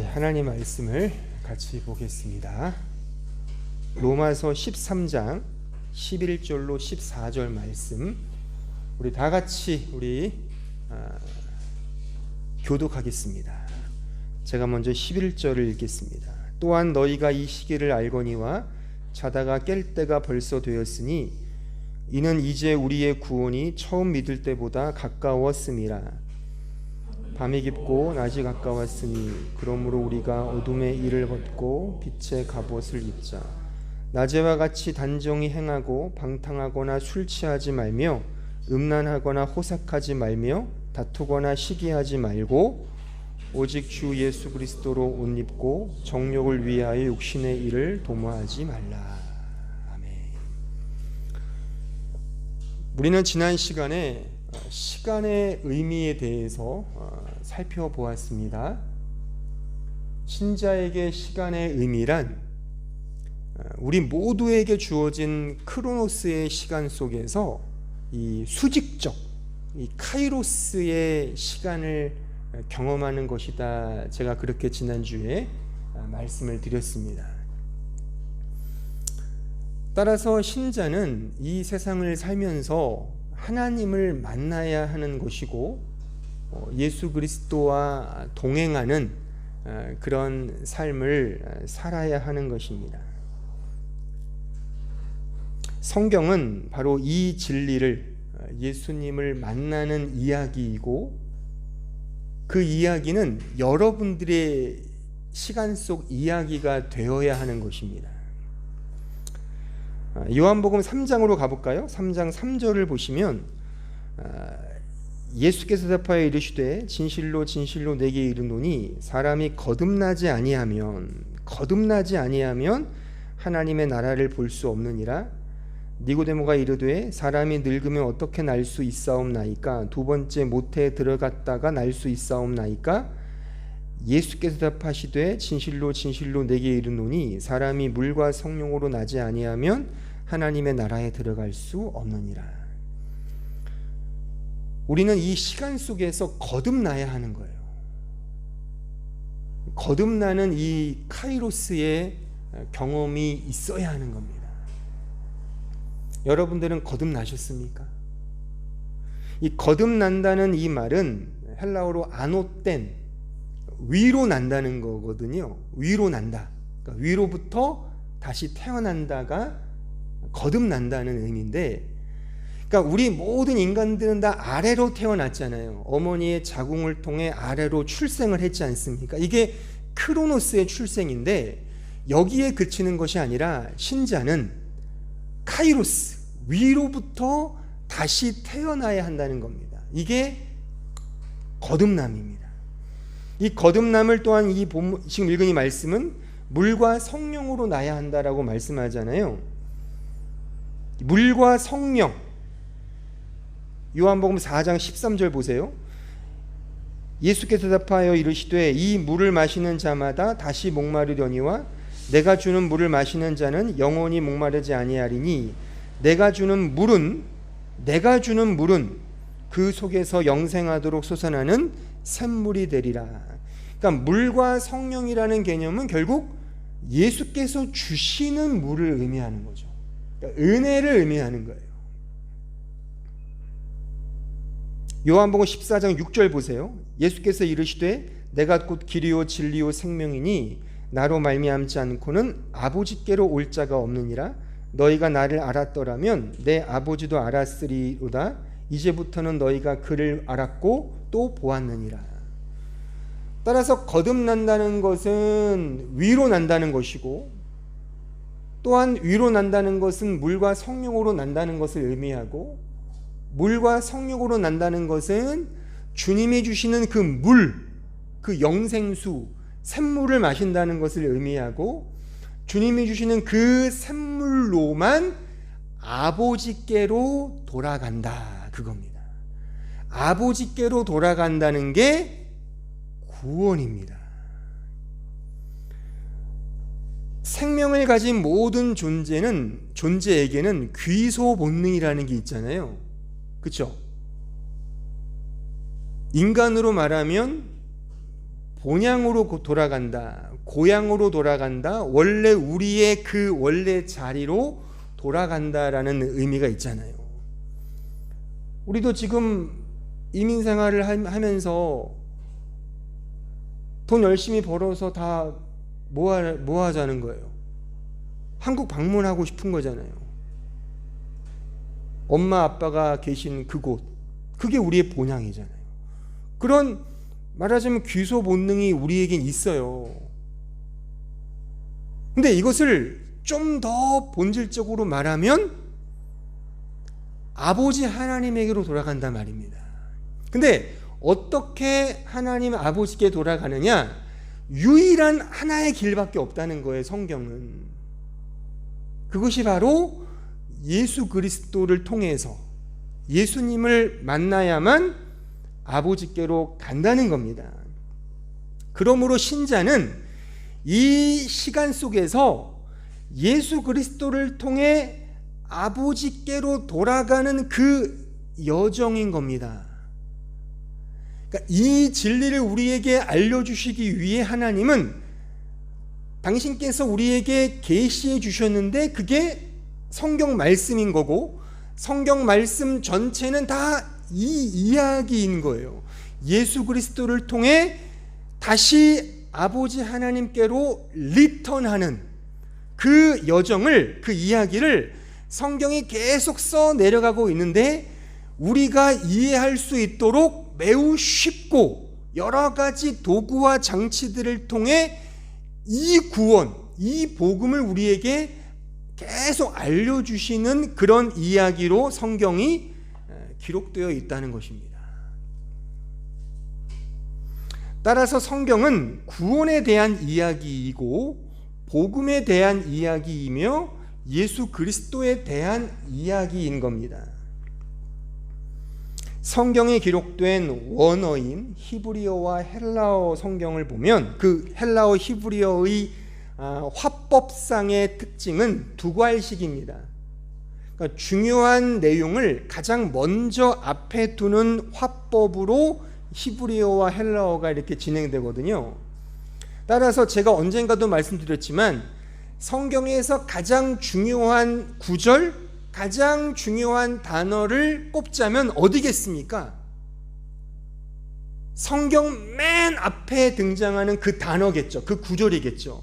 하나님 말씀을 같이 보겠습니다. 로마서 13장 11절로 14절 말씀 우리 다 같이 교독하겠습니다. 제가 먼저 11절을 읽겠습니다. 또한 너희가 이 시기를 알거니와 자다가 깰 때가 벌써 되었으니 이는 이제 우리의 구원이 처음 믿을 때보다 가까웠음이라. 밤이 깊고 낮이 가까웠으니 그러므로 우리가 어둠의 일을 벗고 빛의 갑옷을 입자. 낮에와 같이 단정히 행하고 방탕하거나 술 취하지 말며 음란하거나 호색하지 말며 다투거나 시기하지 말고 오직 주 예수 그리스도로 옷 입고 정욕을 위하여 육신의 일을 도모하지 말라. 아멘. 우리는 지난 시간에 시간의 의미에 대해서 살펴보았습니다. 신자에게 시간의 의미란 우리 모두에게 주어진 크로노스의 시간 속에서 이 수직적, 이 카이로스의 시간을 경험하는 것이다. 제가 그렇게 지난주에 말씀을 드렸습니다. 따라서 신자는 이 세상을 살면서 하나님을 만나야 하는 것이고 예수 그리스도와 동행하는 그런 삶을 살아야 하는 것입니다. 성경은 바로 이 진리를 예수님을 만나는 이야기이고 그 이야기는 여러분들의 시간 속 이야기가 되어야 하는 것입니다. 요한복음 3장으로 가볼까요? 3장 3절을 보시면 예수께서 대답하여 이르시되 진실로 진실로 내게 이르노니 사람이 거듭나지 아니하면 하나님의 나라를 볼 수 없느니라. 니고데모가 이르되 사람이 늙으면 어떻게 날 수 있사옵나이까? 두 번째 모태에 들어갔다가 날 수 있사옵나이까? 예수께서 답하시되 진실로 진실로 내게 이르노니 사람이 물과 성령으로 나지 아니하면 하나님의 나라에 들어갈 수 없느니라. 우리는 이 시간 속에서 거듭나야 하는 거예요. 거듭나는 이 카이로스의 경험이 있어야 하는 겁니다. 여러분들은 거듭나셨습니까? 이 거듭난다는 이 말은 헬라어로 아노땐, 위로 난다는 거거든요. 위로 난다. 그러니까 위로부터 다시 태어난다가 거듭난다는 의미인데, 그러니까 우리 모든 인간들은 다 아래로 태어났잖아요. 어머니의 자궁을 통해 아래로 출생을 했지 않습니까? 이게 크로노스의 출생인데 여기에 그치는 것이 아니라 신자는 카이로스, 위로부터 다시 태어나야 한다는 겁니다. 이게 거듭남입니다. 이 거듭남을 또한 지금 읽은 이 말씀은 물과 성령으로 나야 한다라고 말씀하잖아요. 물과 성령, 요한복음 4장 13절 보세요. 예수께서 대답하여 이르시되 이 물을 마시는 자마다 다시 목마르려니와 내가 주는 물을 마시는 자는 영원히 목마르지 아니하리니 내가 주는 물은 그 속에서 영생하도록 솟아나는 샘물이 되리라. 그러니까 물과 성령이라는 개념은 결국 예수께서 주시는 물을 의미하는 거죠. 그러니까 은혜를 의미하는 거예요. 요한복음 14장 6절 보세요. 예수께서 이르시되 내가 곧 길이요 진리요 생명이니 나로 말미암지 않고는 아버지께로 올 자가 없느니라. 너희가 나를 알았더라면 내 아버지도 알았으리로다. 이제부터는 너희가 그를 알았고 또 보았느니라. 따라서 거듭난다는 것은 위로 난다는 것이고, 또한 위로 난다는 것은 물과 성령으로 난다는 것을 의미하고, 물과 성령으로 난다는 것은 주님이 주시는 그 물, 그 영생수, 샘물을 마신다는 것을 의미하고, 주님이 주시는 그 샘물로만 아버지께로 돌아간다, 그겁니다. 아버지께로 돌아간다는 게 구원입니다. 생명을 가진 모든 존재에게는 귀소 본능이라는 게 있잖아요. 그렇죠? 인간으로 말하면 본향으로 돌아간다, 고향으로 돌아간다, 원래 우리의 그 원래 자리로 돌아간다라는 의미가 있잖아요. 우리도 지금 이민 생활을 하면서 돈 열심히 벌어서 다 뭐 하자는 거예요? 한국 방문하고 싶은 거잖아요. 엄마 아빠가 계신 그곳, 그게 우리의 본향이잖아요. 그런 말하자면 귀소 본능이 우리에겐 있어요. 근데 이것을 좀 더 본질적으로 말하면 아버지 하나님에게로 돌아간단 말입니다. 근데 어떻게 하나님 아버지께 돌아가느냐? 유일한 하나의 길밖에 없다는 거예요, 성경은. 그것이 바로 예수 그리스도를 통해서 예수님을 만나야만 아버지께로 간다는 겁니다. 그러므로 신자는 이 시간 속에서 예수 그리스도를 통해 아버지께로 돌아가는 그 여정인 겁니다. 그러니까 이 진리를 우리에게 알려주시기 위해 하나님은 당신께서 우리에게 계시해 주셨는데 그게 성경 말씀인 거고, 성경 말씀 전체는 다 이 이야기인 거예요. 예수 그리스도를 통해 다시 아버지 하나님께로 리턴하는 그 여정을, 그 이야기를 성경이 계속 써 내려가고 있는데, 우리가 이해할 수 있도록 매우 쉽고 여러 가지 도구와 장치들을 통해 이 구원, 이 복음을 우리에게 계속 알려주시는 그런 이야기로 성경이 기록되어 있다는 것입니다. 따라서 성경은 구원에 대한 이야기이고 복음에 대한 이야기이며 예수 그리스도에 대한 이야기인 겁니다. 성경에 기록된 원어인 히브리어와 헬라어 성경을 보면 그 헬라어 히브리어의 화법상의 특징은 두괄식입니다. 그러니까 중요한 내용을 가장 먼저 앞에 두는 화법으로 히브리어와 헬라어가 이렇게 진행되거든요. 따라서 제가 언젠가도 말씀드렸지만 성경에서 가장 중요한 구절, 가장 중요한 단어를 꼽자면 어디겠습니까? 성경 맨 앞에 등장하는 그 단어겠죠. 그 구절이겠죠.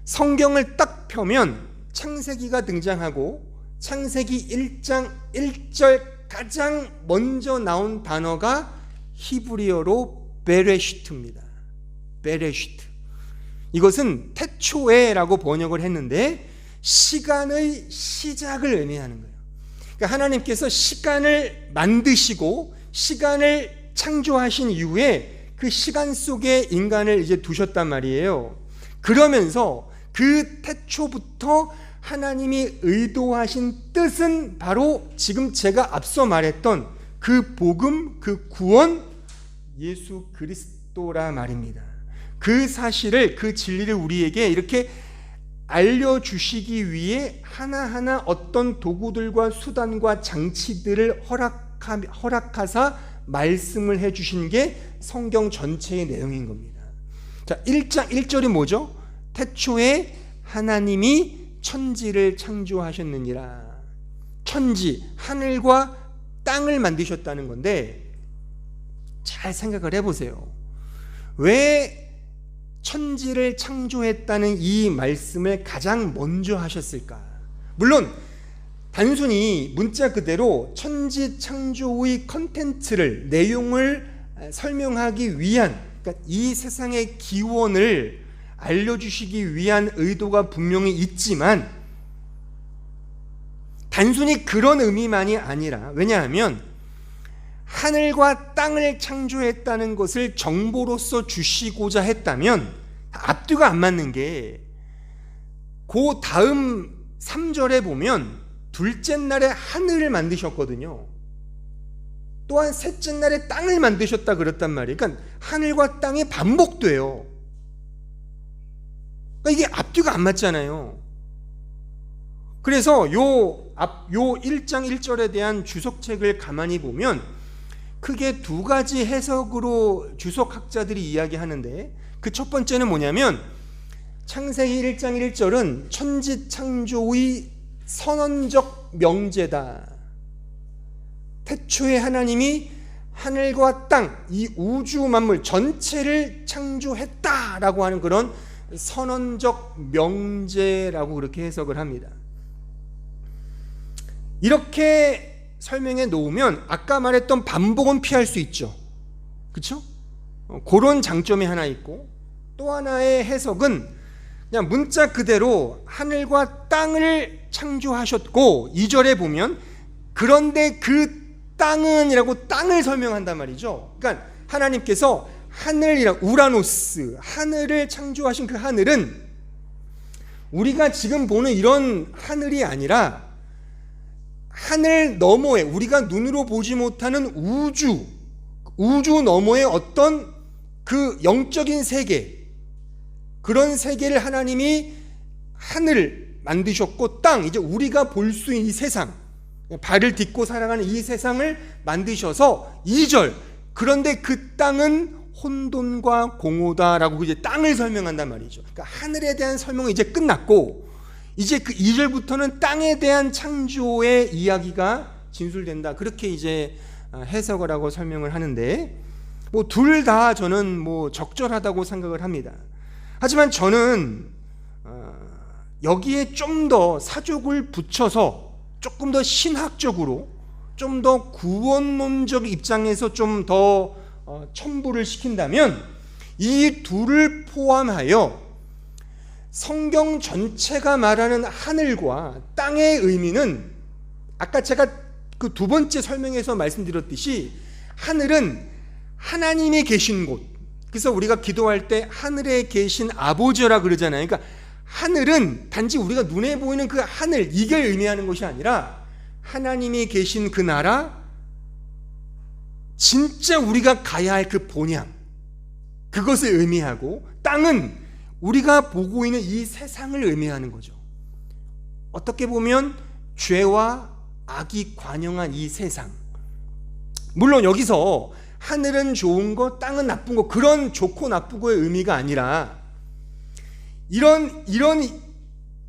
성경을 딱 펴면 창세기가 등장하고 창세기 1장 1절 가장 먼저 나온 단어가 히브리어로 베레시트입니다. 베레시트. 이것은 태초에라고 번역을 했는데 시간의 시작을 의미하는 거예요. 그러니까 하나님께서 시간을 만드시고 시간을 창조하신 이후에 그 시간 속에 인간을 이제 두셨단 말이에요. 그러면서 그 태초부터 하나님이 의도하신 뜻은 바로 지금 제가 앞서 말했던 그 복음, 그 구원, 예수 그리스도라 말입니다. 그 사실을, 그 진리를 우리에게 이렇게 알려주시기 위해 하나하나 어떤 도구들과 수단과 장치들을 허락하사 말씀을 해주신 게 성경 전체의 내용인 겁니다. 자, 1장 1절이 뭐죠? 태초에 하나님이 천지를 창조하셨느니라. 천지, 하늘과 땅을 만드셨다는 건데 잘 생각을 해보세요. 왜 천지를 창조했다는 이 말씀을 가장 먼저 하셨을까? 물론 단순히 문자 그대로 천지 창조의 컨텐츠를, 내용을 설명하기 위한, 그러니까 이 세상의 기원을 알려주시기 위한 의도가 분명히 있지만 단순히 그런 의미만이 아니라, 왜냐하면 하늘과 땅을 창조했다는 것을 정보로서 주시고자 했다면 앞뒤가 안 맞는 게, 그 다음 3절에 보면 둘째 날에 하늘을 만드셨거든요. 또한 셋째 날에 땅을 만드셨다 그랬단 말이에요. 그러니까 하늘과 땅이 반복돼요. 그러니까 이게 앞뒤가 안 맞잖아요. 그래서 요 1장 1절에 대한 주석책을 가만히 보면 크게 두 가지 해석으로 주석학자들이 이야기하는데, 그 첫 번째는 뭐냐면 창세기 1장 1절은 천지창조의 선언적 명제다. 태초에 하나님이 하늘과 땅, 이 우주 만물 전체를 창조했다라고 하는 그런 선언적 명제라고 그렇게 해석을 합니다. 이렇게 설명해 놓으면 아까 말했던 반복은 피할 수 있죠. 그렇죠? 그런 장점이 하나 있고, 또 하나의 해석은 그냥 문자 그대로 하늘과 땅을 창조하셨고, 2절에 보면 그런데 그 땅은 이라고 땅을 설명한단 말이죠. 그러니까 하나님께서 하늘이라 우라노스, 하늘을 창조하신 그 하늘은 우리가 지금 보는 이런 하늘이 아니라 하늘 너머에, 우리가 눈으로 보지 못하는 우주 너머의 어떤 그 영적인 세계, 그런 세계를 하나님이 하늘 만드셨고, 땅, 이제 우리가 볼 수 있는 이 세상, 발을 딛고 살아가는 이 세상을 만드셔서 2절, 그런데 그 땅은 혼돈과 공허다라고 이제 땅을 설명한단 말이죠. 그러니까 하늘에 대한 설명은 이제 끝났고, 이제 그 2절부터는 땅에 대한 창조의 이야기가 진술된다. 그렇게 이제 해석을 하고 설명을 하는데, 뭐 둘 다 저는 뭐 적절하다고 생각을 합니다. 하지만 저는 여기에 좀 더 사족을 붙여서 조금 더 신학적으로, 좀 더 구원론적 입장에서 좀 더 첨부를 시킨다면, 이 둘을 포함하여 성경 전체가 말하는 하늘과 땅의 의미는 아까 제가 그 두 번째 설명에서 말씀드렸듯이 하늘은 하나님이 계신 곳, 그래서 우리가 기도할 때 하늘에 계신 아버지라 그러잖아요. 그러니까 하늘은 단지 우리가 눈에 보이는 그 하늘, 이걸 의미하는 것이 아니라 하나님이 계신 그 나라, 진짜 우리가 가야 할 그 본향, 그것을 의미하고, 땅은 우리가 보고 있는 이 세상을 의미하는 거죠. 어떻게 보면 죄와 악이 관영한 이 세상, 물론 여기서 하늘은 좋은 거, 땅은 나쁜 거, 그런 좋고 나쁘고의 의미가 아니라 이런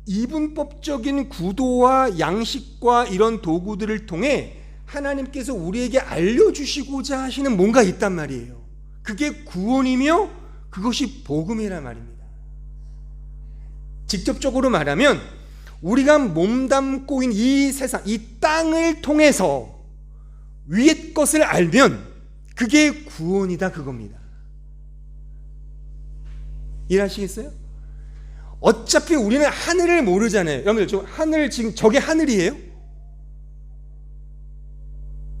이분법적인 구도와 양식과 이런 도구들을 통해 하나님께서 우리에게 알려주시고자 하시는 뭔가 있단 말이에요. 그게 구원이며 그것이 복음이란 말입니다. 직접적으로 말하면 우리가 몸담고 있는 이 세상, 이 땅을 통해서 위의 것을 알면 그게 구원이다, 그겁니다. 이해하시겠어요? 어차피 우리는 하늘을 모르잖아요. 여러분들, 저 하늘, 지금 저게 하늘이에요?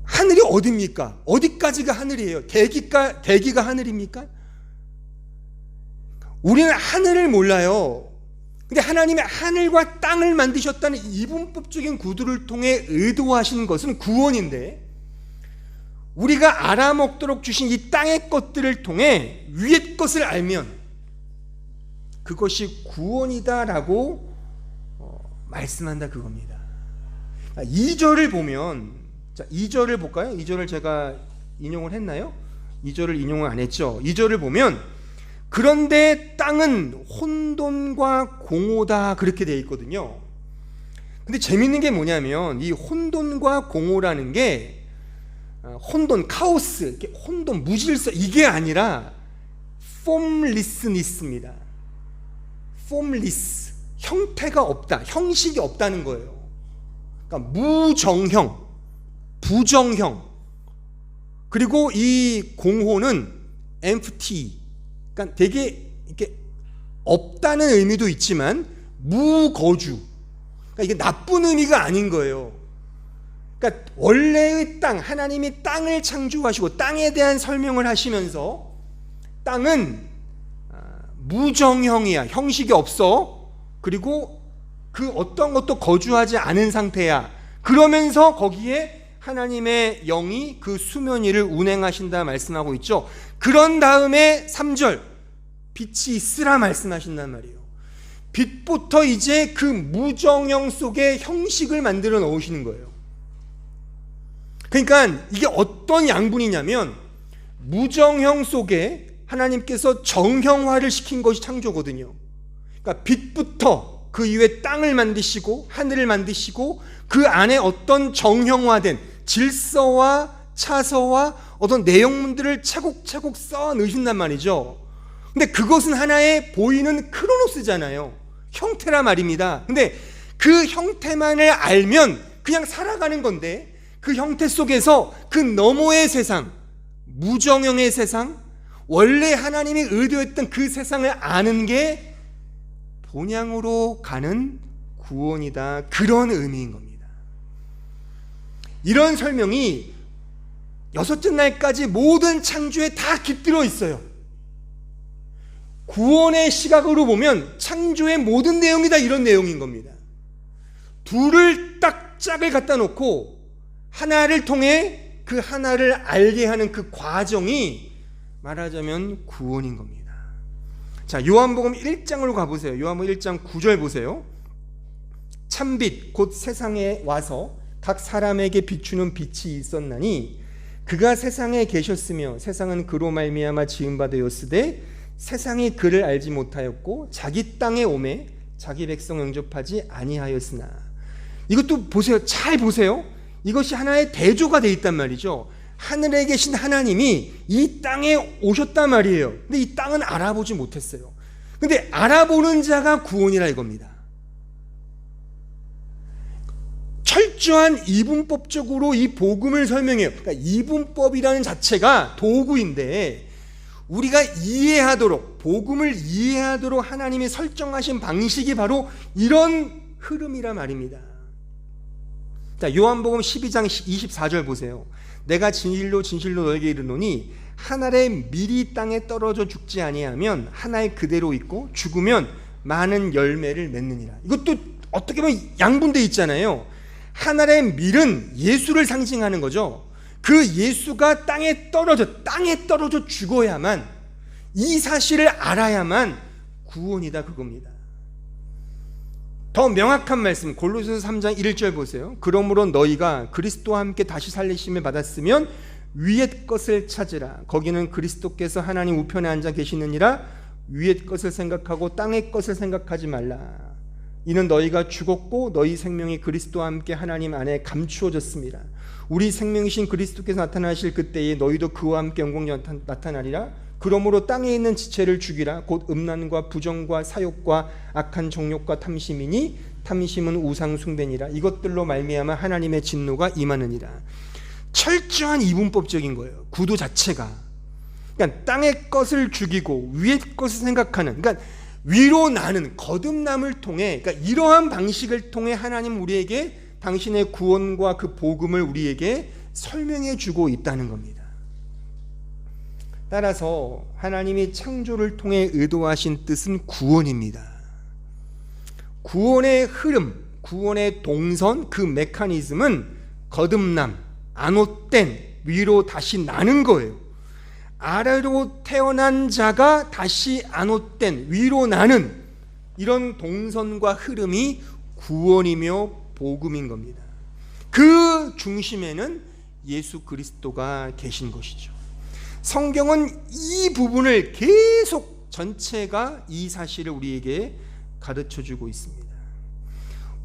하늘이 어디입니까? 어디까지가 하늘이에요? 대기가 하늘입니까? 우리는 하늘을 몰라요. 근데 하나님의 하늘과 땅을 만드셨다는 이분법적인 구도를 통해 의도하신 것은 구원인데, 우리가 알아먹도록 주신 이 땅의 것들을 통해 위의 것을 알면 그것이 구원이다라고 말씀한다, 그겁니다. 2절을 보면, 자, 2절을 볼까요? 2절을 제가 인용을 했나요? 2절을 인용을 안 했죠. 2절을 보면 그런데 땅은 혼돈과 공허다, 그렇게 되어 있거든요. 근데 재밌는 게 뭐냐면 이 혼돈과 공허라는 게 혼돈, 카오스, 혼돈, 무질서, 이게 아니라 formlessness입니다. formless, 형태가 없다, 형식이 없다는 거예요. 그러니까 무정형, 부정형, 그리고 이 공허는 empty, 그러니까 되게 이렇게 없다는 의미도 있지만 무거주, 그러니까 이게 나쁜 의미가 아닌 거예요. 그러니까 원래의 땅, 하나님이 땅을 창조하시고 땅에 대한 설명을 하시면서 땅은 무정형이야, 형식이 없어, 그리고 그 어떤 것도 거주하지 않은 상태야. 그러면서 거기에 하나님의 영이 그 수면 위를 운행하신다 말씀하고 있죠. 그런 다음에 3절 빛이 있으라 말씀하신단 말이에요. 빛부터 이제 그 무정형 속에 형식을 만들어 넣으시는 거예요. 그러니까 이게 어떤 양분이냐면 무정형 속에 하나님께서 정형화를 시킨 것이 창조거든요. 그러니까 빛부터 그 이후에 땅을 만드시고 하늘을 만드시고 그 안에 어떤 정형화된 질서와 차서와 어떤 내용물들을 차곡차곡 쌓아 넣으신단 말이죠. 근데 그것은 하나의 보이는 크로노스잖아요. 형태라 말입니다. 근데 그 형태만을 알면 그냥 살아가는 건데, 그 형태 속에서 그 너머의 세상, 무정형의 세상, 원래 하나님이 의도했던 그 세상을 아는 게 본향으로 가는 구원이다, 그런 의미인 겁니다. 이런 설명이 여섯째 날까지 모든 창조에 다 깃들어 있어요. 구원의 시각으로 보면 창조의 모든 내용이 다 이런 내용인 겁니다. 둘을 딱 짝을 갖다 놓고 하나를 통해 그 하나를 알게 하는 그 과정이 말하자면 구원인 겁니다. 자, 요한복음 1장으로 가보세요. 요한복음 1장 9절 보세요. 참빛 곧 세상에 와서 각 사람에게 비추는 빛이 있었나니 그가 세상에 계셨으며 세상은 그로 말미암아 지은 바 되었으되 세상이 그를 알지 못하였고 자기 땅에 오매 자기 백성 영접하지 아니하였으나. 이것도 보세요. 잘 보세요. 이것이 하나의 대조가 되어 있단 말이죠. 하늘에 계신 하나님이 이 땅에 오셨단 말이에요. 근데 이 땅은 알아보지 못했어요. 근데 알아보는 자가 구원이라 이겁니다. 철저한 이분법적으로 이 복음을 설명해요. 그러니까 이분법이라는 자체가 도구인데 우리가 이해하도록, 복음을 이해하도록 하나님이 설정하신 방식이 바로 이런 흐름이라 말입니다. 자, 요한복음 12장 24절 보세요. 내가 진실로 진실로 너에게 이르노니 한 알의 밀이 땅에 떨어져 죽지 아니하면 한 알 그대로 있고 죽으면 많은 열매를 맺느니라. 이것도 어떻게 보면 양분돼 있잖아요. 한 알의 밀은 예수를 상징하는 거죠. 그 예수가 땅에 떨어져 죽어야만, 이 사실을 알아야만 구원이다, 그겁니다. 더 명확한 말씀 골로새서 3장 1절 보세요. 그러므로 너희가 그리스도와 함께 다시 살리심을 받았으면 위의 것을 찾으라. 거기는 그리스도께서 하나님 우편에 앉아 계시느니라. 위의 것을 생각하고 땅의 것을 생각하지 말라. 이는 너희가 죽었고 너희 생명이 그리스도와 함께 하나님 안에 감추어졌습니다. 우리 생명이신 그리스도께서 나타나실 그때에 너희도 그와 함께 영광에 나타나리라. 그러므로 땅에 있는 지체를 죽이라. 곧 음란과 부정과 사욕과 악한 정욕과 탐심이니 탐심은 우상 숭배니라. 이것들로 말미암아 하나님의 진노가 임하느니라. 철저한 이분법적인 거예요. 구도 자체가. 그러니까 땅의 것을 죽이고 위의 것을 생각하는, 그러니까 위로 나는 거듭남을 통해, 그러니까 이러한 방식을 통해 하나님 우리에게 당신의 구원과 그 복음을 우리에게 설명해 주고 있다는 겁니다. 따라서 하나님이 창조를 통해 의도하신 뜻은 구원입니다. 구원의 흐름, 구원의 동선, 그 메커니즘은 거듭남, 안옷된 위로 다시 나는 거예요. 아래로 태어난 자가 다시 안옷된 위로 나는 이런 동선과 흐름이 구원이며 복음인 겁니다. 그 중심에는 예수 그리스도가 계신 것이죠. 성경은 이 부분을 계속 전체가 이 사실을 우리에게 가르쳐주고 있습니다.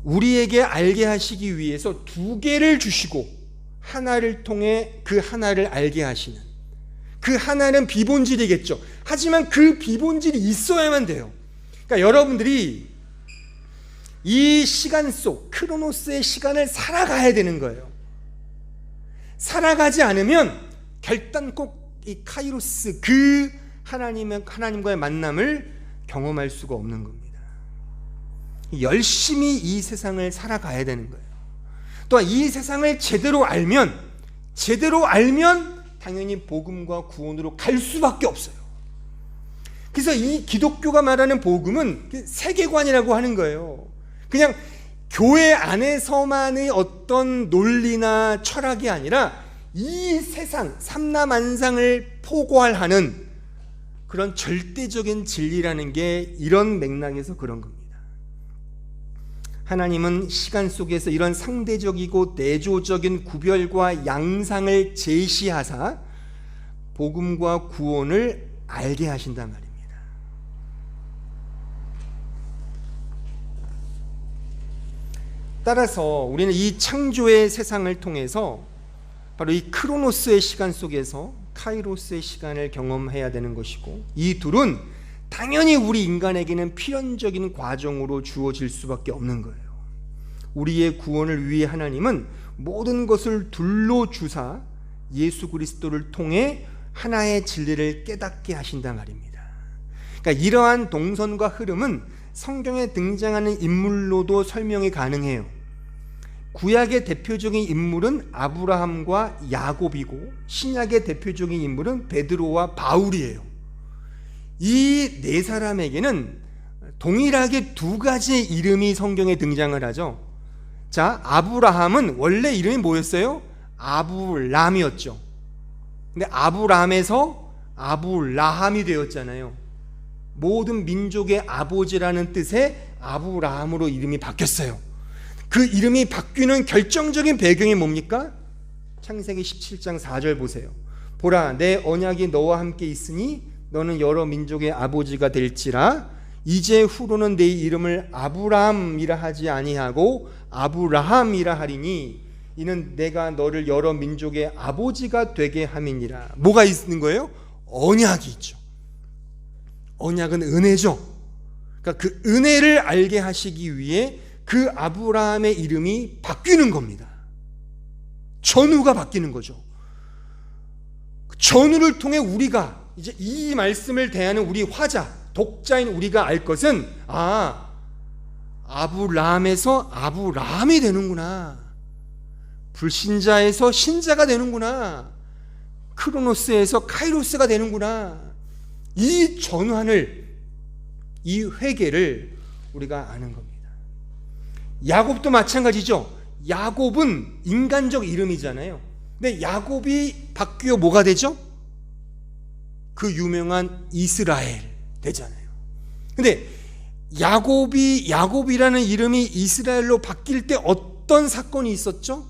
우리에게 알게 하시기 위해서 두 개를 주시고 하나를 통해 그 하나를 알게 하시는, 그 하나는 비본질이겠죠. 하지만 그 비본질이 있어야만 돼요. 그러니까 여러분들이 이 시간 속 크로노스의 시간을 살아가야 되는 거예요. 살아가지 않으면 결단코 이 카이로스, 그 하나님과의 만남을 경험할 수가 없는 겁니다. 열심히 이 세상을 살아가야 되는 거예요. 또한 이 세상을 제대로 알면 당연히 복음과 구원으로 갈 수밖에 없어요. 그래서 이 기독교가 말하는 복음은 세계관이라고 하는 거예요. 그냥 교회 안에서만의 어떤 논리나 철학이 아니라 이 세상 삼라만상을 포괄하는 그런 절대적인 진리라는 게 이런 맥락에서 그런 겁니다. 하나님은 시간 속에서 이런 상대적이고 내조적인 구별과 양상을 제시하사 복음과 구원을 알게 하신단 말입니다. 따라서 우리는 이 창조의 세상을 통해서 바로 이 크로노스의 시간 속에서 카이로스의 시간을 경험해야 되는 것이고, 이 둘은 당연히 우리 인간에게는 필연적인 과정으로 주어질 수밖에 없는 거예요. 우리의 구원을 위해 하나님은 모든 것을 둘로 주사 예수 그리스도를 통해 하나의 진리를 깨닫게 하신단 말입니다. 그러니까 이러한 동선과 흐름은 성경에 등장하는 인물로도 설명이 가능해요. 구약의 대표적인 인물은 아브라함과 야곱이고, 신약의 대표적인 인물은 베드로와 바울이에요. 이 네 사람에게는 동일하게 두 가지의 이름이 성경에 등장을 하죠. 자, 아브라함은 원래 이름이 뭐였어요? 아브람이었죠. 근데 아브람에서 아브라함이 되었잖아요. 모든 민족의 아버지라는 뜻의 아브라함으로 이름이 바뀌었어요. 그 이름이 바뀌는 결정적인 배경이 뭡니까? 창세기 17장 4절 보세요. 보라, 내 언약이 너와 함께 있으니 너는 여러 민족의 아버지가 될지라. 이제 후로는 내 이름을 아브람이라 하지 아니하고 아브라함이라 하리니 이는 내가 너를 여러 민족의 아버지가 되게 함이니라. 뭐가 있는 거예요? 언약이 있죠. 언약은 은혜죠. 그러니까 그 은혜를 알게 하시기 위해 그 아브라함의 이름이 바뀌는 겁니다. 전후가 바뀌는 거죠. 전후를 통해 우리가 이제 이 말씀을 대하는 우리 화자, 독자인 우리가 알 것은, 아브라함에서 아브라함이 되는구나, 불신자에서 신자가 되는구나, 크로노스에서 카이로스가 되는구나, 이 전환을, 이 회개를 우리가 아는 겁니다. 야곱도 마찬가지죠. 야곱은 인간적 이름이잖아요. 근데 야곱이 바뀌어 뭐가 되죠? 그 유명한 이스라엘 되잖아요. 근데 야곱이라는 이름이 이스라엘로 바뀔 때 어떤 사건이 있었죠?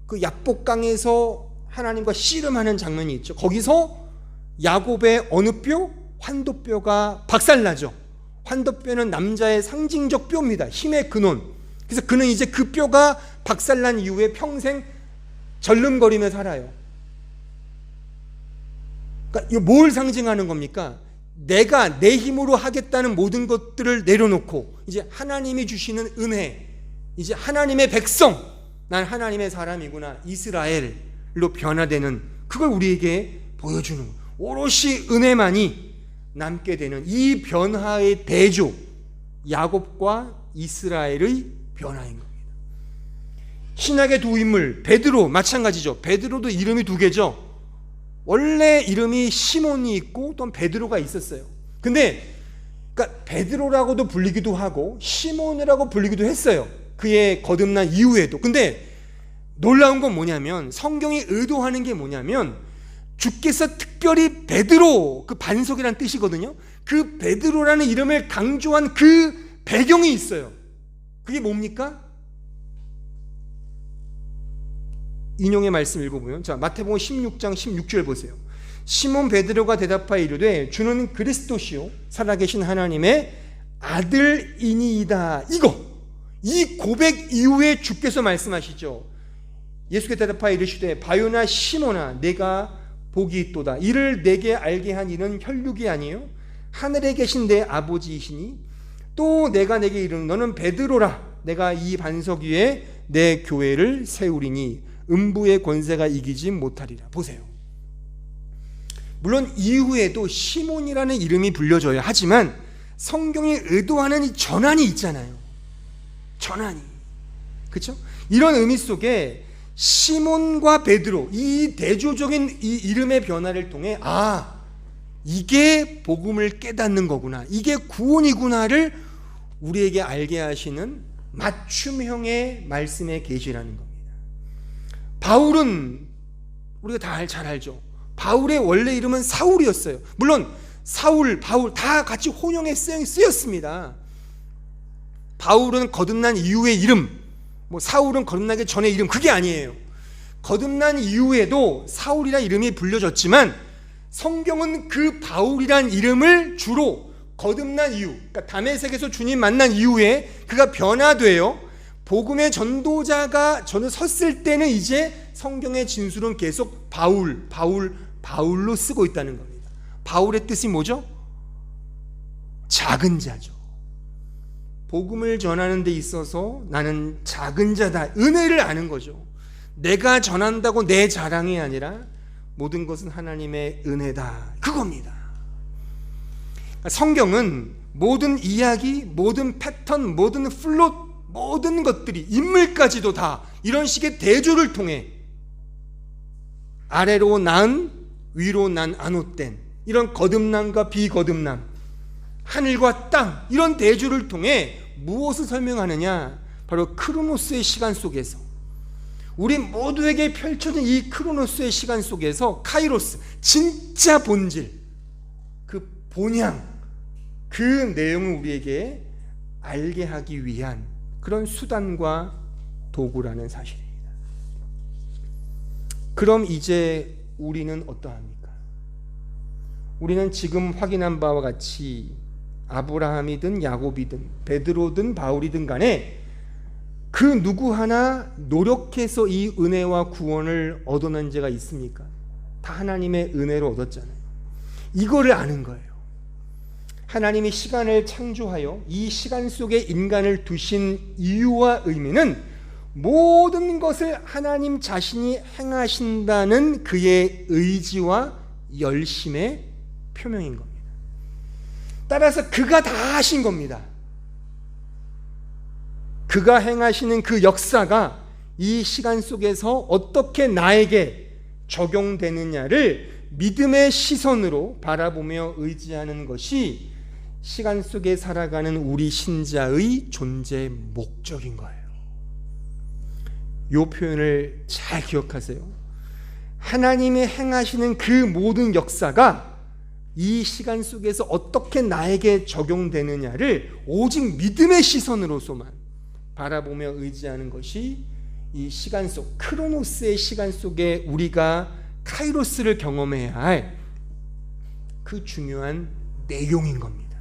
그 야복강에서 하나님과 씨름하는 장면이 있죠. 거기서 야곱의 어느 뼈? 환도뼈가 박살나죠. 환도뼈는 남자의 상징적 뼈입니다. 힘의 근원. 그래서 그는 이제 그 뼈가 박살난 이후에 평생 절름거리며 살아요. 그러니까 이거 뭘 상징하는 겁니까? 내가 내 힘으로 하겠다는 모든 것들을 내려놓고 이제 하나님이 주시는 은혜, 이제 하나님의 백성, 난 하나님의 사람이구나, 이스라엘로 변화되는, 그걸 우리에게 보여주는 거예요. 오롯이 은혜만이 남게 되는 이 변화의 대조, 야곱과 이스라엘의 변화인 겁니다. 신약의 두 인물, 베드로 마찬가지죠. 베드로도 이름이 두 개죠. 원래 이름이 시몬이 있고 또 베드로가 있었어요. 근데 그러니까 베드로라고도 불리기도 하고 시몬이라고 불리기도 했어요. 그의 거듭난 이후에도. 근데 놀라운 건 뭐냐면, 성경이 의도하는 게 뭐냐면, 주께서 특별히 베드로, 그 반석이라는 뜻이거든요. 그 베드로라는 이름을 강조한 그 배경이 있어요. 그게 뭡니까? 인용의 말씀 읽어보면, 자, 마태복음 16장 16절 보세요. 시몬 베드로가 대답하여 이르되 주는 그리스도시요 살아계신 하나님의 아들이니이다. 이 고백 이후에 주께서 말씀하시죠. 예수께서 대답하여 이르시되 바요나 시몬아 내가 복이 있도다. 이를 내게 알게 한 이는 혈육이 아니요 하늘에 계신 내 아버지이시니 또 내가 내게 이르는 너는 베드로라. 내가 이 반석 위에 내 교회를 세우리니 음부의 권세가 이기지 못하리라. 보세요. 물론 이후에도 시몬이라는 이름이 불려져야 하지만 성경이 의도하는 이 전환이 있잖아요. 전환이. 그렇죠? 이런 의미 속에 시몬과 베드로, 이 대조적인 이 이름의 변화를 통해 이게 복음을 깨닫는 거구나, 이게 구원이구나를 우리에게 알게 하시는 맞춤형의 말씀의 계시라는 겁니다. 바울은 우리가 다 잘 알죠. 바울의 원래 이름은 사울이었어요. 물론 사울, 바울 다 같이 혼용에 쓰였습니다. 바울은 거듭난 이후의 이름, 사울은 거듭나기 전의 이름, 그게 아니에요. 거듭난 이후에도 사울이라 이름이 불려졌지만 성경은 그 바울이란 이름을 주로 거듭난 이후, 그러니까 다메섹에서 주님 만난 이후에 그가 변화돼요. 복음의 전도자가 저는 섰을 때는 이제 성경의 진술은 계속 바울로 쓰고 있다는 겁니다. 바울의 뜻이 뭐죠? 작은 자죠. 복음을 전하는 데 있어서 나는 작은 자다, 은혜를 아는 거죠. 내가 전한다고 내 자랑이 아니라 모든 것은 하나님의 은혜다, 그겁니다. 성경은 모든 이야기, 모든 패턴, 모든 플롯, 모든 것들이, 인물까지도 다 이런 식의 대조를 통해 아래로 난, 위로 난 안옷된 이런 거듭남과 비거듭남, 하늘과 땅, 이런 대조를 통해 무엇을 설명하느냐? 바로 크로노스의 시간 속에서, 우리 모두에게 펼쳐진 이 크로노스의 시간 속에서 카이로스, 진짜 본질, 그 본향, 그 내용을 우리에게 알게 하기 위한 그런 수단과 도구라는 사실입니다. 그럼 이제 우리는 어떠합니까? 우리는 지금 확인한 바와 같이 아브라함이든 야곱이든 베드로든 바울이든 간에 그 누구 하나 노력해서 이 은혜와 구원을 얻어낸 자가 있습니까? 다 하나님의 은혜로 얻었잖아요. 이거를 아는 거예요. 하나님이 시간을 창조하여 이 시간 속에 인간을 두신 이유와 의미는 모든 것을 하나님 자신이 행하신다는 그의 의지와 열심의 표명인 겁니다. 따라서 그가 다 하신 겁니다. 그가 행하시는 그 역사가 이 시간 속에서 어떻게 나에게 적용되느냐를 믿음의 시선으로 바라보며 의지하는 것이 시간 속에 살아가는 우리 신자의 존재 목적인 거예요. 이 표현을 잘 기억하세요. 하나님이 행하시는 그 모든 역사가 이 시간 속에서 어떻게 나에게 적용되느냐를 오직 믿음의 시선으로서만 바라보며 의지하는 것이 이 시간 속, 크로노스의 시간 속에 우리가 카이로스를 경험해야 할 그 중요한 내용인 겁니다.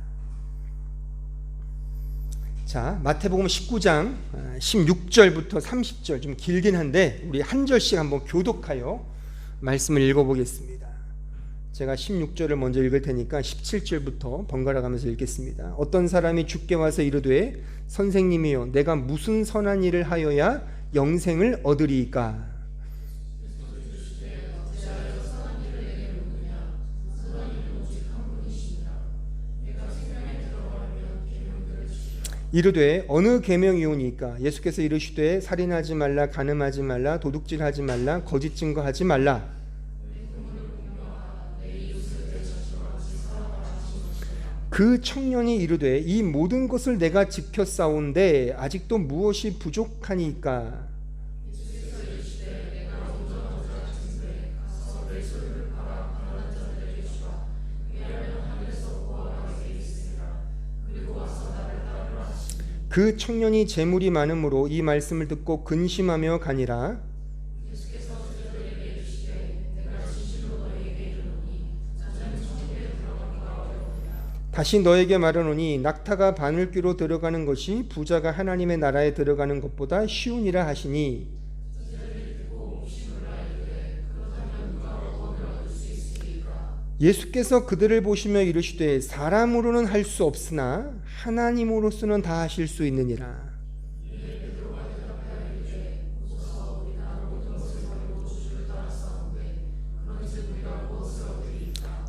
자, 마태복음 19장 16절부터 30절, 좀 길긴 한데 우리 한 절씩 한번 교독하여 말씀을 읽어보겠습니다. 제가 16절을 먼저 읽을 테니까 17절부터 번갈아 가면서 읽겠습니다. 어떤 사람이 주께 와서 이르되 선생님이여, 내가 무슨 선한 일을 하여야 영생을 얻으리이까? 이르되 어느 계명이오니까? 예수께서 이르시되 살인하지 말라, 간음하지 말라, 도둑질하지 말라, 거짓 증거하지 말라. 그 청년이 이르되 이 모든 것을 내가 지켰사온데 아직도 무엇이 부족하니까? 그 청년이 재물이 많으므로 이 말씀을 듣고 근심하며 가니라. 다시 너에게 말하노니 낙타가 바늘귀로 들어가는 것이 부자가 하나님의 나라에 들어가는 것보다 쉬우니라 하시니, 예수께서 그들을 보시며 이르시되 사람으로는 할 수 없으나 하나님으로서는 다 하실 수 있느니라.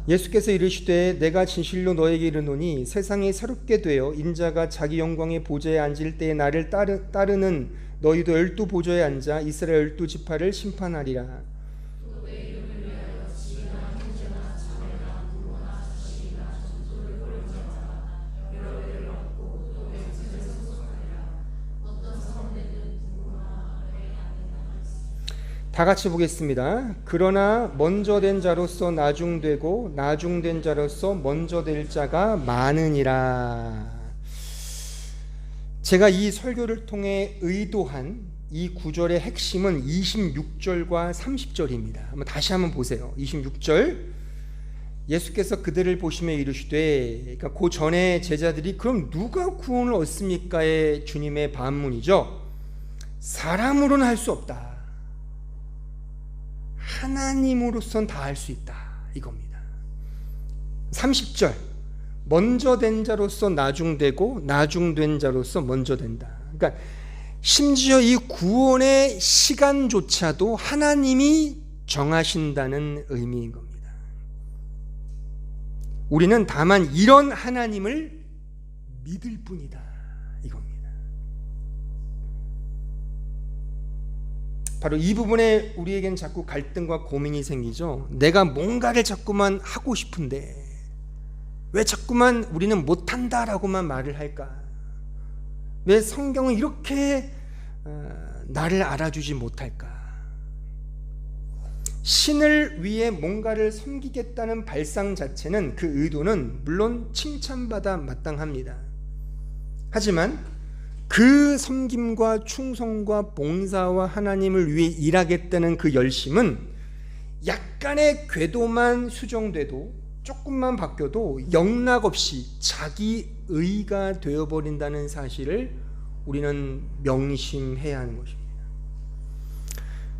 예수께서 이르시되 내가 진실로 너에게 이르노니 세상이 새롭게 되어 인자가 자기 영광의 보좌에 앉을 때에 나를 따르는 너희도 12 보좌에 앉아 이스라엘 12지파를 심판하리라. 다 같이 보겠습니다. 그러나 먼저 된 자로서 나중되고 나중된 자로서 먼저 될 자가 많으니라. 제가 이 설교를 통해 의도한 이 구절의 핵심은 26절과 30절입니다. 다시 한번 보세요. 26절, 예수께서 그들을 보시며 이르시되, 그러니까 그 전에 제자들이 그럼 누가 구원을 얻습니까의 주님의 반문이죠. 사람으로는 할 수 없다, 하나님으로선 다 할 수 있다, 이겁니다. 30절, 먼저 된 자로서 나중되고 나중된 자로서 먼저 된다. 그러니까 심지어 이 구원의 시간조차도 하나님이 정하신다는 의미인 겁니다. 우리는 다만 이런 하나님을 믿을 뿐이다, 이겁니다. 바로 이 부분에 우리에겐 자꾸 갈등과 고민이 생기죠. 내가 뭔가를 자꾸만 하고 싶은데 왜 자꾸만 우리는 못한다라고만 말을 할까? 왜 성경은 이렇게 나를 알아주지 못할까? 신을 위해 뭔가를 섬기겠다는 발상 자체는, 그 의도는 물론 칭찬받아 마땅합니다. 하지만 그 섬김과 충성과 봉사와 하나님을 위해 일하겠다는 그 열심은 약간의 궤도만 수정돼도, 조금만 바뀌어도 영락없이 자기 의가 되어버린다는 사실을 우리는 명심해야 하는 것입니다.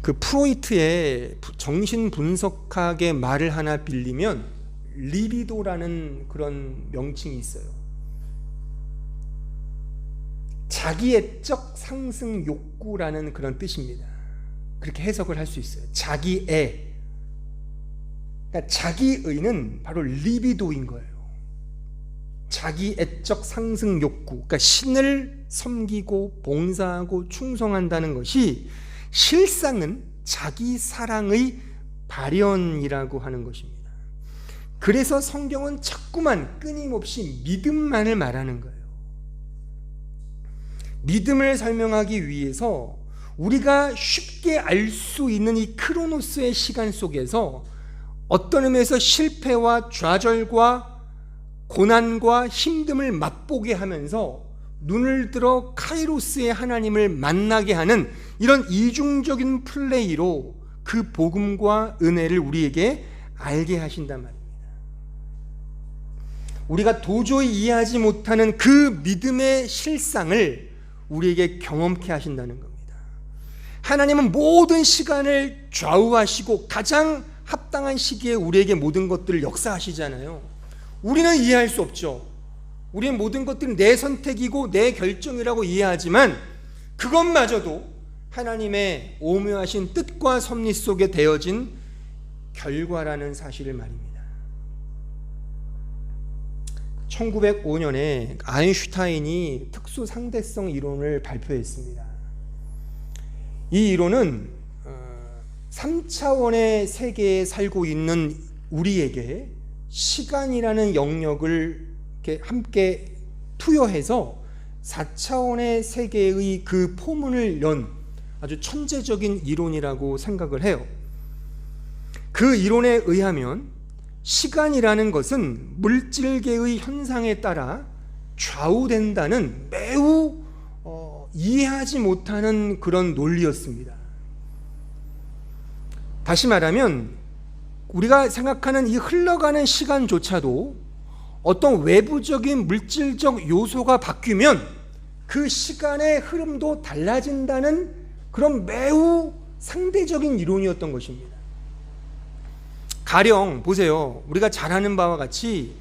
그 프로이트의 정신분석학의 말을 하나 빌리면 리비도라는 그런 명칭이 있어요. 자기애적 상승 욕구라는 그런 뜻입니다. 그렇게 해석을 할 수 있어요. 자기애, 그러니까 자기의는 바로 리비도인 거예요. 자기애적 상승 욕구, 그러니까 신을 섬기고 봉사하고 충성한다는 것이 실상은 자기 사랑의 발현이라고 하는 것입니다. 그래서 성경은 자꾸만 끊임없이 믿음만을 말하는 거예요. 믿음을 설명하기 위해서 우리가 쉽게 알 수 있는 이 크로노스의 시간 속에서 어떤 의미에서 실패와 좌절과 고난과 힘듦을 맛보게 하면서 눈을 들어 카이로스의 하나님을 만나게 하는 이런 이중적인 플레이로 그 복음과 은혜를 우리에게 알게 하신단 말입니다. 우리가 도저히 이해하지 못하는 그 믿음의 실상을 우리에게 경험케 하신다는 겁니다. 하나님은 모든 시간을 좌우하시고 가장 합당한 시기에 우리에게 모든 것들을 역사하시잖아요. 우리는 이해할 수 없죠. 우리는 모든 것들은 내 선택이고 내 결정이라고 이해하지만 그것마저도 하나님의 오묘하신 뜻과 섭리 속에 되어진 결과라는 사실을 말입니다. 1905년에 아인슈타인이 특수 상대성 이론을 발표했습니다. 이 이론은 3차원의 세계에 살고 있는 우리에게 시간이라는 영역을 이렇게 함께 투여해서 4차원의 세계의 그 포문을 연 아주 천재적인 이론이라고 생각을 해요. 그 이론에 의하면 시간이라는 것은 물질계의 현상에 따라 좌우된다는 매우 이해하지 못하는 그런 논리였습니다. 다시 말하면 우리가 생각하는 이 흘러가는 시간조차도 어떤 외부적인 물질적 요소가 바뀌면 그 시간의 흐름도 달라진다는 그런 매우 상대적인 이론이었던 것입니다. 가령 보세요. 우리가 잘 아는 바와 같이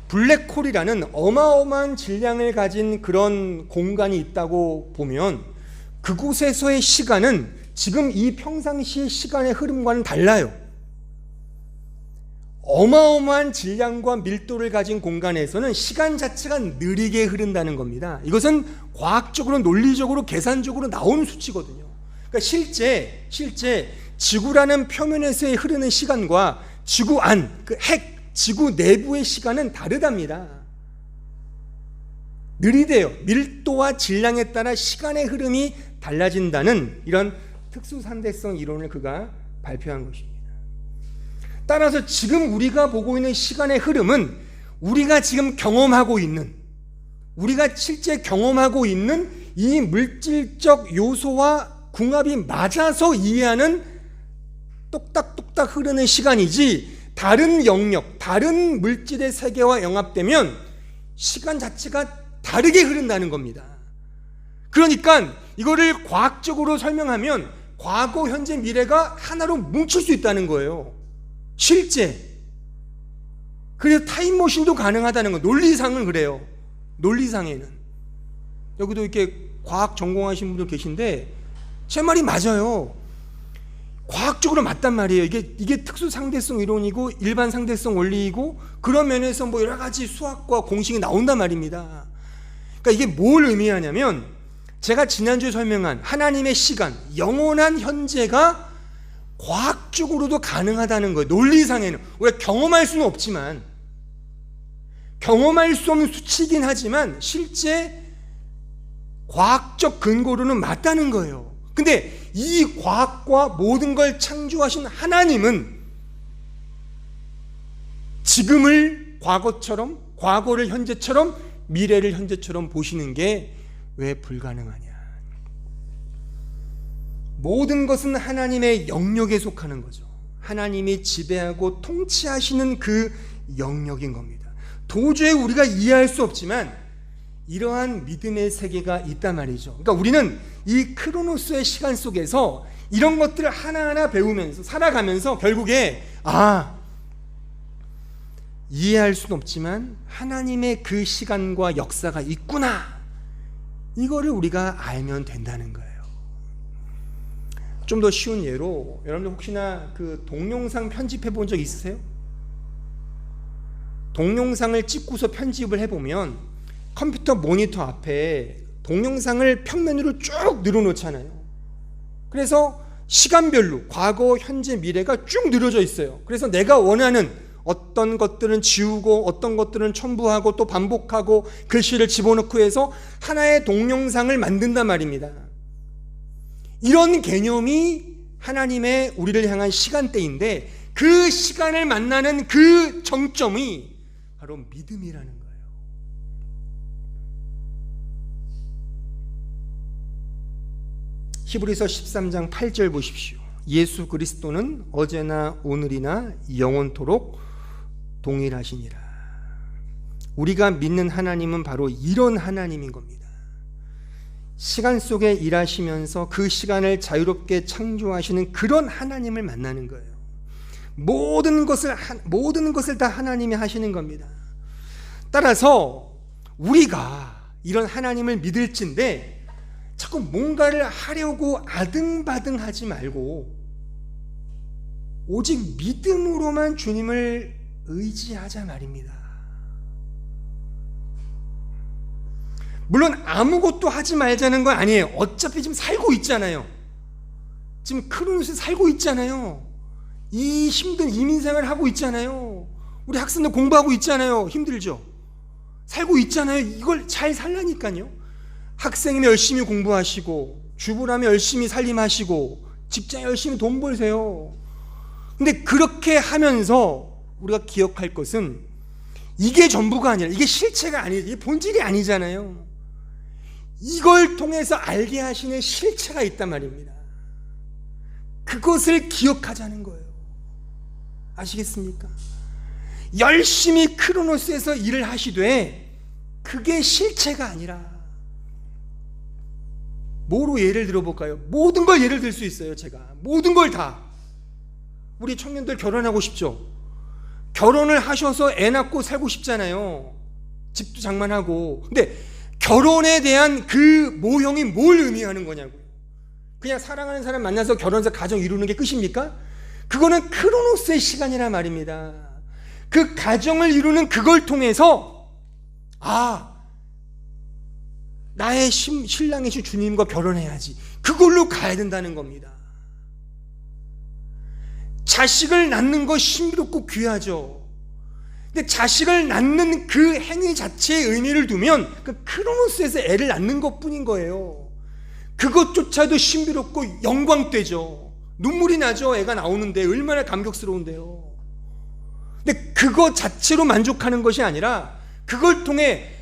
블랙홀이라는 어마어마한 질량을 가진 그런 공간이 있다고 보면 그곳에서의 시간은 지금 이 평상시의 시간의 흐름과는 달라요. 어마어마한 질량과 밀도를 가진 공간에서는 시간 자체가 느리게 흐른다는 겁니다. 이것은 과학적으로 논리적으로 계산적으로 나오는 수치거든요. 그러니까 실제 지구라는 표면에서의 흐르는 시간과 지구 안, 그 핵, 지구 내부의 시간은 다르답니다. 느리대요. 밀도와 질량에 따라 시간의 흐름이 달라진다는 이런 특수상대성 이론을 그가 발표한 것입니다. 따라서 지금 우리가 보고 있는 시간의 흐름은 우리가 지금 경험하고 있는, 우리가 실제 경험하고 있는 이 물질적 요소와 궁합이 맞아서 이해하는 똑딱똑딱 흐르는 시간이지, 다른 영역, 다른 물질의 세계와 영합되면 시간 자체가 다르게 흐른다는 겁니다. 그러니까 이거를 과학적으로 설명하면 과거, 현재, 미래가 하나로 뭉칠 수 있다는 거예요. 실제. 그래서 타임머신도 가능하다는 거. 논리상은 그래요. 논리상에는. 여기도 이렇게 과학 전공하신 분들 계신데 제 말이 맞아요. 과학적으로 맞단 말이에요. 이게 특수 상대성 이론이고 일반 상대성 원리이고, 그런 면에서 뭐 여러 가지 수학과 공식이 나온단 말입니다. 그러니까 이게 뭘 의미하냐면, 제가 지난주에 설명한 하나님의 시간, 영원한 현재가 과학적으로도 가능하다는 거예요. 논리상에는. 우리가 경험할 수는 없지만, 경험할 수 없는 수치이긴 하지만 실제 과학적 근거로는 맞다는 거예요. 근데 이 과학과 모든 걸 창조하신 하나님은 지금을 과거처럼, 과거를 현재처럼, 미래를 현재처럼 보시는 게 왜 불가능하냐? 모든 것은 하나님의 영역에 속하는 거죠. 하나님이 지배하고 통치하시는 그 영역인 겁니다. 도저히 우리가 이해할 수 없지만 이러한 믿음의 세계가 있단 말이죠. 그러니까 우리는 이 크로노스의 시간 속에서 이런 것들을 하나하나 배우면서 살아가면서 결국에 이해할 수는 없지만 하나님의 그 시간과 역사가 있구나, 이거를 우리가 알면 된다는 거예요. 좀 더 쉬운 예로, 여러분들 혹시나 그 동영상 편집해 본 적 있으세요? 동영상을 찍고서 편집을 해보면 컴퓨터 모니터 앞에 동영상을 평면으로 쭉 늘어놓잖아요. 그래서 시간별로 과거, 현재, 미래가 쭉 늘어져 있어요. 그래서 내가 원하는 어떤 것들은 지우고 어떤 것들은 첨부하고 또 반복하고 글씨를 집어넣고 해서 하나의 동영상을 만든단 말입니다. 이런 개념이 하나님의 우리를 향한 시간대인데, 그 시간을 만나는 그 정점이 바로 믿음이라는 거예요. 히브리서 13장 8절 보십시오. 예수 그리스도는 어제나 오늘이나 영원토록 동일하시니라. 우리가 믿는 하나님은 바로 이런 하나님인 겁니다. 시간 속에 일하시면서 그 시간을 자유롭게 창조하시는 그런 하나님을 만나는 거예요. 모든 것을 다 하나님이 하시는 겁니다. 따라서 우리가 이런 하나님을 믿을진데 자꾸 뭔가를 하려고 아등바등하지 말고 오직 믿음으로만 주님을 의지하자 말입니다. 물론 아무것도 하지 말자는 건 아니에요. 어차피 지금 살고 있잖아요. 지금 크로노스에 살고 있잖아요. 이 힘든 이민생활을 하고 있잖아요. 우리 학생들 공부하고 있잖아요. 힘들죠? 살고 있잖아요. 이걸 잘 살라니까요. 학생이면 열심히 공부하시고, 주부라면 열심히 살림하시고, 직장 열심히 돈 벌세요. 근데 그렇게 하면서 우리가 기억할 것은 이게 전부가 아니라, 이게 실체가 아니에요. 이게 본질이 아니잖아요. 이걸 통해서 알게 하시는 실체가 있단 말입니다. 그것을 기억하자는 거예요. 아시겠습니까? 열심히 크로노스에서 일을 하시되 그게 실체가 아니라, 뭐로 예를 들어볼까요? 모든 걸 예를 들 수 있어요. 제가 모든 걸 다. 우리 청년들 결혼하고 싶죠? 결혼을 하셔서 애 낳고 살고 싶잖아요. 집도 장만하고. 근데 결혼에 대한 그 모형이 뭘 의미하는 거냐고요. 그냥 사랑하는 사람 만나서 결혼해서 가정 이루는 게 끝입니까? 그거는 크로노스의 시간이란 말입니다. 그 가정을 이루는 그걸 통해서 나의 신랑이신 주님과 결혼해야지, 그걸로 가야 된다는 겁니다. 자식을 낳는 거 신비롭고 귀하죠. 근데 자식을 낳는 그 행위 자체의 의미를 두면 그 크로노스에서 애를 낳는 것뿐인 거예요. 그것조차도 신비롭고 영광되죠. 눈물이 나죠. 애가 나오는데 얼마나 감격스러운데요. 근데 그거 자체로 만족하는 것이 아니라 그걸 통해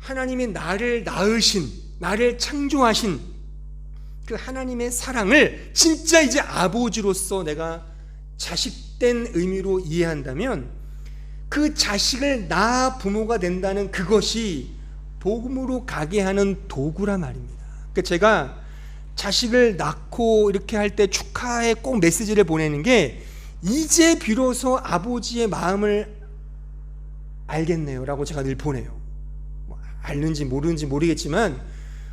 하나님이 나를 낳으신, 나를 창조하신 그 하나님의 사랑을 진짜 이제 아버지로서 내가 자식된 의미로 이해한다면 그 자식을 낳아 부모가 된다는 그것이 복음으로 가게 하는 도구라 말입니다. 그러니까 제가 자식을 낳고 이렇게 할 때 축하의 꼭 메시지를 보내는 게 이제 비로소 아버지의 마음을 알겠네요 라고 제가 늘 보내요. 알는지 모르는지 모르겠지만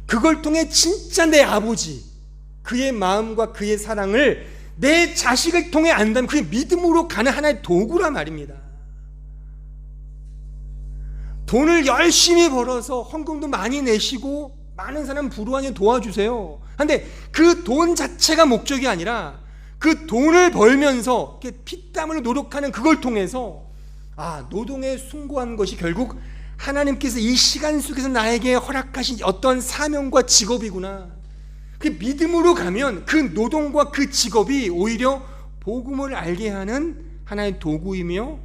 그걸 통해 진짜 내 아버지, 그의 마음과 그의 사랑을 내 자식을 통해 안다면 그게 믿음으로 가는 하나의 도구라 말입니다. 돈을 열심히 벌어서 헌금도 많이 내시고 많은 사람 불우하니 도와주세요. 그런데 그 돈 자체가 목적이 아니라 그 돈을 벌면서 피땀을 노력하는 그걸 통해서 노동에 숭고한 것이 결국 하나님께서 이 시간 속에서 나에게 허락하신 어떤 사명과 직업이구나. 그 믿음으로 가면 그 노동과 그 직업이 오히려 복음을 알게 하는 하나의 도구이며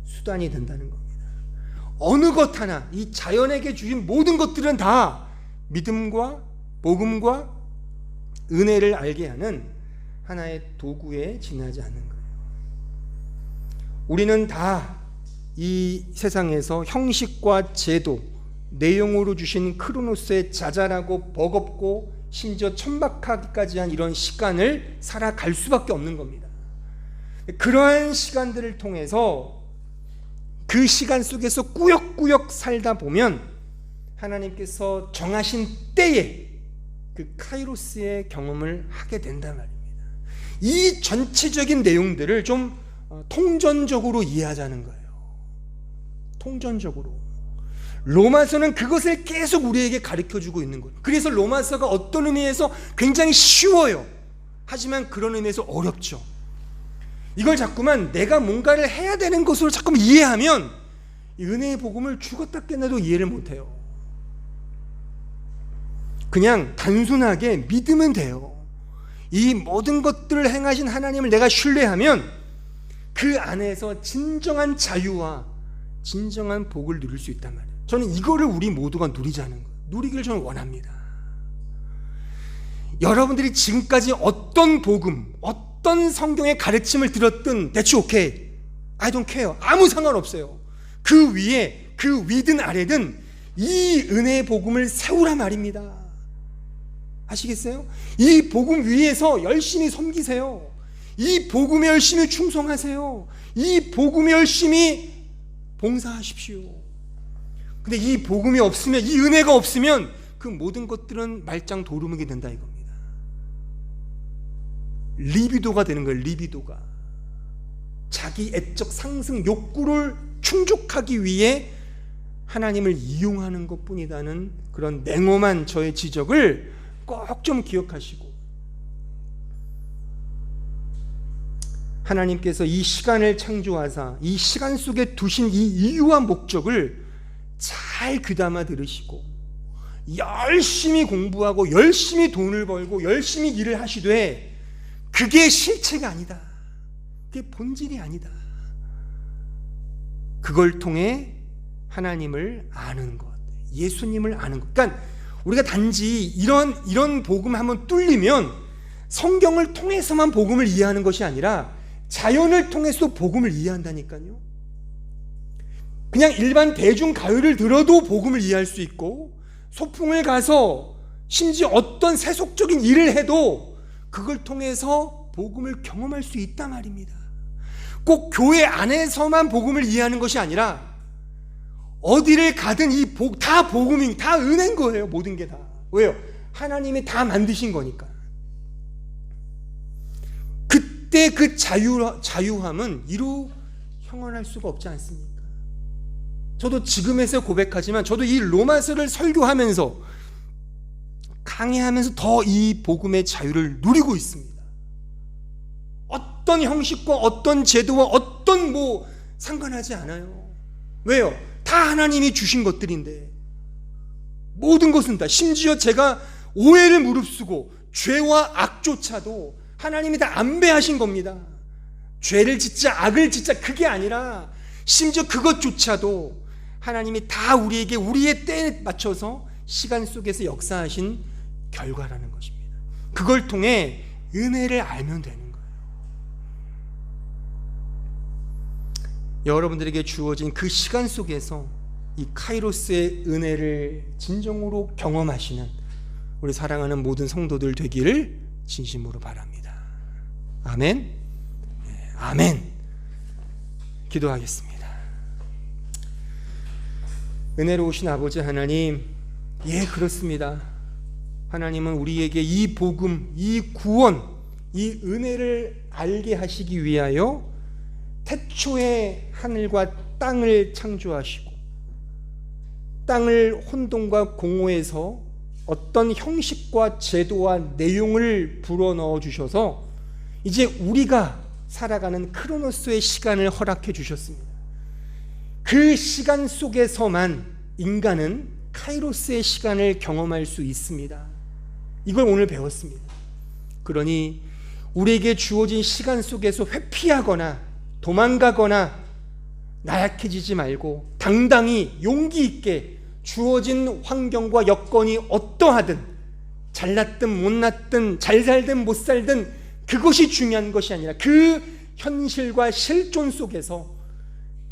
수단이 된다는 겁니다. 어느 것 하나, 이 자연에게 주신 모든 것들은 다 믿음과 복음과 은혜를 알게 하는 하나의 도구에 지나지 않는 거예요. 우리는 다 이 세상에서 형식과 제도, 내용으로 주신 크로노스의 자잘하고 버겁고 심지어 천박하기까지 한 이런 시간을 살아갈 수밖에 없는 겁니다. 그러한 시간들을 통해서 그 시간 속에서 꾸역꾸역 살다 보면 하나님께서 정하신 때에 그 카이로스의 경험을 하게 된단 말입니다. 이 전체적인 내용들을 좀 통전적으로 이해하자는 거예요. 통전적으로. 로마서는 그것을 계속 우리에게 가르쳐주고 있는 거예요. 그래서 로마서가 어떤 의미에서 굉장히 쉬워요. 하지만 그런 의미에서 어렵죠. 이걸 자꾸만 내가 뭔가를 해야 되는 것으로 자꾸만 이해하면 이 은혜의 복음을 죽었다 깨나도 이해를 못해요. 그냥 단순하게 믿으면 돼요. 이 모든 것들을 행하신 하나님을 내가 신뢰하면 그 안에서 진정한 자유와 진정한 복을 누릴 수 있단 말이에요. 저는 이거를 우리 모두가 누리자는 거예요. 누리기를 저는 원합니다. 여러분들이 지금까지 어떤 복음, 어떤 성경의 가르침을 들었든 that's okay. I don't care. 아무 상관없어요. 그 위에, 그 위든 아래든 이 은혜의 복음을 세우라 말입니다. 아시겠어요? 이 복음 위에서 열심히 섬기세요. 이 복음에 열심히 충성하세요. 이 복음에 열심히 봉사하십시오. 근데 이 복음이 없으면, 이 은혜가 없으면 그 모든 것들은 말짱 도루묵이 된다 이겁니다. 리비도가 되는 거예요. 리비도가 자기 애적 상승 욕구를 충족하기 위해 하나님을 이용하는 것뿐이라는 그런 냉엄한 저의 지적을 꼭 좀 기억하시고, 하나님께서 이 시간을 창조하사 이 시간 속에 두신 이 이유와 목적을 잘 귀담아 들으시고 열심히 공부하고 열심히 돈을 벌고 열심히 일을 하시되 그게 실체가 아니다. 그게 본질이 아니다. 그걸 통해 하나님을 아는 것, 예수님을 아는 것. 그러니까 우리가 단지 이런 복음 한번 뚫리면 성경을 통해서만 복음을 이해하는 것이 아니라 자연을 통해서 복음을 이해한다니까요. 그냥 일반 대중가요를 들어도 복음을 이해할 수 있고, 소풍을 가서 심지어 어떤 세속적인 일을 해도 그걸 통해서 복음을 경험할 수 있단 말입니다. 꼭 교회 안에서만 복음을 이해하는 것이 아니라 어디를 가든 다 복음이, 다 은혜인 거예요. 모든 게 다. 왜요? 하나님이 다 만드신 거니까. 그때 그 자유함은 이루 형언할 수가 없지 않습니까? 저도 지금에서 고백하지만 저도 이 로마서를 설교하면서 강해하면서 더 이 복음의 자유를 누리고 있습니다. 어떤 형식과 어떤 제도와 어떤 상관하지 않아요. 왜요? 다 하나님이 주신 것들인데, 모든 것은 다, 심지어 제가 오해를 무릅쓰고 죄와 악조차도 하나님이 다 안배하신 겁니다. 죄를 짓자 악을 짓자 그게 아니라 심지어 그것조차도 하나님이 다 우리에게 우리의 때에 맞춰서 시간 속에서 역사하신 결과라는 것입니다. 그걸 통해 은혜를 알면 되는 거예요. 여러분들에게 주어진 그 시간 속에서 이 카이로스의 은혜를 진정으로 경험하시는 우리 사랑하는 모든 성도들 되기를 진심으로 바랍니다. 아멘. 네, 아멘. 기도하겠습니다. 은혜로우신 아버지 하나님, 예, 그렇습니다. 하나님은 우리에게 이 복음, 이 구원, 이 은혜를 알게 하시기 위하여 태초에 하늘과 땅을 창조하시고 땅을 혼돈과 공허에서 어떤 형식과 제도와 내용을 불어넣어 주셔서 이제 우리가 살아가는 크로노스의 시간을 허락해 주셨습니다. 그 시간 속에서만 인간은 카이로스의 시간을 경험할 수 있습니다. 이걸 오늘 배웠습니다. 그러니 우리에게 주어진 시간 속에서 회피하거나 도망가거나 나약해지지 말고 당당히 용기 있게 주어진 환경과 여건이 어떠하든 잘났든 못났든 잘 살든 못 살든 그것이 중요한 것이 아니라 그 현실과 실존 속에서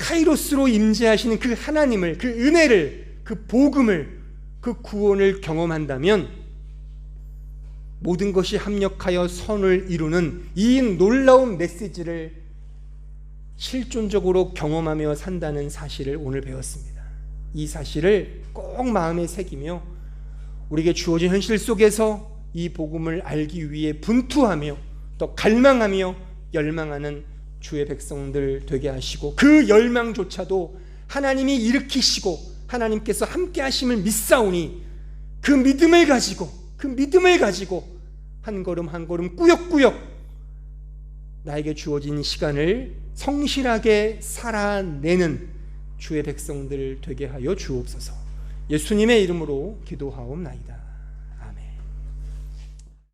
카이로스로 임재하시는 그 하나님을, 그 은혜를, 그 복음을, 그 구원을 경험한다면 모든 것이 합력하여 선을 이루는 이 놀라운 메시지를 실존적으로 경험하며 산다는 사실을 오늘 배웠습니다. 이 사실을 꼭 마음에 새기며 우리에게 주어진 현실 속에서 이 복음을 알기 위해 분투하며 또 갈망하며 열망하는 주의 백성들 되게 하시고 그 열망조차도 하나님이 일으키시고 하나님께서 함께 하심을 믿사오니 그 믿음을 가지고 한 걸음 한 걸음 꾸역꾸역 나에게 주어진 시간을 성실하게 살아내는 주의 백성들 되게 하여 주옵소서. 예수님의 이름으로 기도하옵나이다.